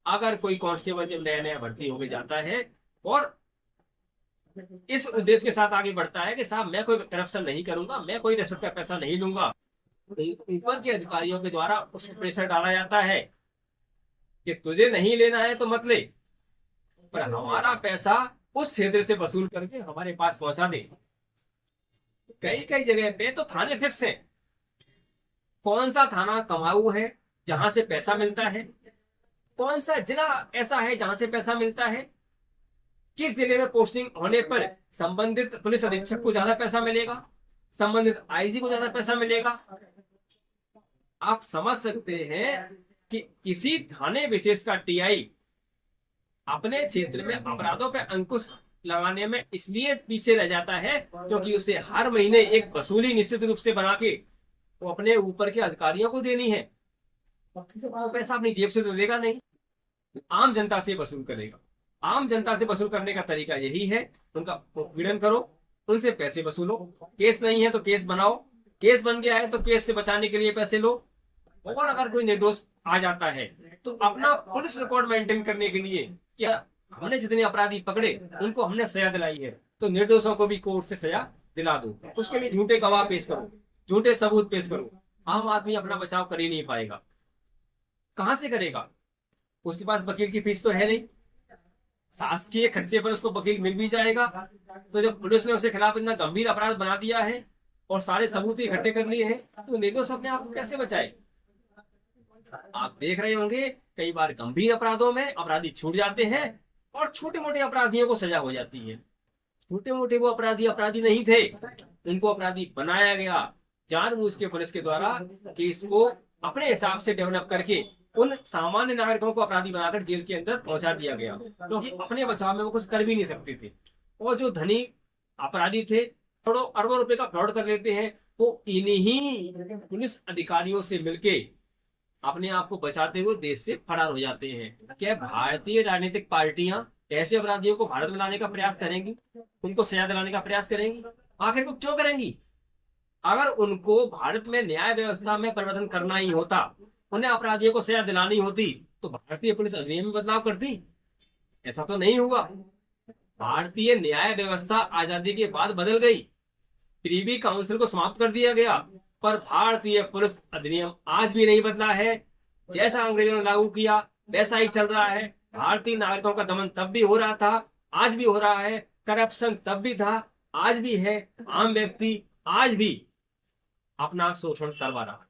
अगर कोई कांस्टेबल जब नया नया भर्ती होके जाता है और इस उद्देश्य के साथ आगे बढ़ता है कि साहब मैं कोई करप्शन नहीं करूंगा, मैं कोई रिश्वत का पैसा नहीं लूंगा, तो ऊपर के अधिकारियों के द्वारा उस पर प्रेशर डाला जाता है कि तुझे नहीं लेना है तो मत ले, पर हमारा पैसा उस क्षेत्र से वसूल करके हमारे पास पहुंचा दे। कई कई जगह पे तो थाने फिक्स है, कौन सा थाना कमाऊ है जहां से पैसा मिलता है, कौन सा जिला ऐसा है जहां से पैसा मिलता है, किस जिले में पोस्टिंग होने पर संबंधित पुलिस अधीक्षक को ज्यादा पैसा मिलेगा, संबंधित आईजी को ज्यादा पैसा मिलेगा। आप समझ सकते हैं कि किसी थाने विशेष का टीआई अपने क्षेत्र में अपराधों पर अंकुश लगाने में इसलिए पीछे रह जाता है क्योंकि उसे हर महीने एक वसूली निश्चित रूप से बना के वो अपने ऊपर के अधिकारियों को देनी है। वो पैसा अपनी जेब से तो देगा नहीं, आम जनता से वसूल करेगा। आम जनता से वसूल करने का तरीका यही है, उनका उत्पीड़न करो, उनसे पैसे वसूलो। केस नहीं है तो केस बनाओ, केस बन गया है तो केस से बचाने के लिए पैसे लो। और अगर कोई निर्दोष आ जाता है तो अपना पुलिस रिकॉर्ड मेंटेन करने के लिए क्या हमने जितने अपराधी पकड़े उनको हमने सजा दिलाई है तो निर्दोषों को भी कोर्ट से सजा दिला दो। उसके लिए झूठे गवाह पेश करो, झूठे सबूत पेश करो। आम आदमी अपना बचाव कर ही नहीं पाएगा, कहां से करेगा? उसके पास वकील की फीस तो है नहीं, शासकीय खर्चे पर उसको वकील मिल भी जाएगा। तो जब पुलिस ने उसके खिलाफ इतना गंभीर अपराध बना दिया है और सारे सबूत इकट्ठे कर लिए हैं तो निर्दोष अपने आप को कैसे बचाए? आप देख रहे होंगे कई बार गंभीर अपराधों में अपराधी छूट जाते हैं और छोटे मोटे अपराधियों को सजा हो जाती है। छोटे मोटे वो अपराधी अपराधी नहीं थे, उनको अपराधी बनाया गया जानबूझ के पुलिस के द्वारा कि इसको अपने हिसाब से डेवलप करके उन सामान्य नागरिकों को अपराधी बनाकर जेल के अंदर पहुंचा दिया गया क्योंकि अपने बचाव में वो कुछ कर भी नहीं सकते थे। और जो धनी अपराधी थे करोड़ों अरबों रुपए का फ्रॉड कर लेते हैं, वो इन्हीं पुलिस अधिकारियों से मिलके अपने आप को बचाते हुए देश से फरार हो जाते हैं। क्या भारतीय राजनीतिक पार्टियां ऐसे अपराधियों को भारत में लाने का प्रयास करेंगी, उनको सजा दिलाने का प्रयास करेंगी? आखिर को क्यों करेंगी? अगर उनको भारत में न्याय व्यवस्था में परिवर्तन करना ही होता, उन्हें अपराधियों को सजा दिलानी होती, तो भारतीय पुलिस अधिनियम में बदलाव करती। ऐसा तो नहीं हुआ। भारतीय न्याय व्यवस्था आजादी के बाद बदल गई, प्रीवी काउंसिल को समाप्त कर दिया गया, पर भारतीय पुलिस अधिनियम आज भी नहीं बदला है। जैसा अंग्रेजों ने लागू किया वैसा ही चल रहा है। भारतीय नागरिकों का दमन तब भी हो रहा था, आज भी हो रहा है। करप्शन तब भी था, आज भी है। आम व्यक्ति आज भी अपना शोषण करवा रहा है।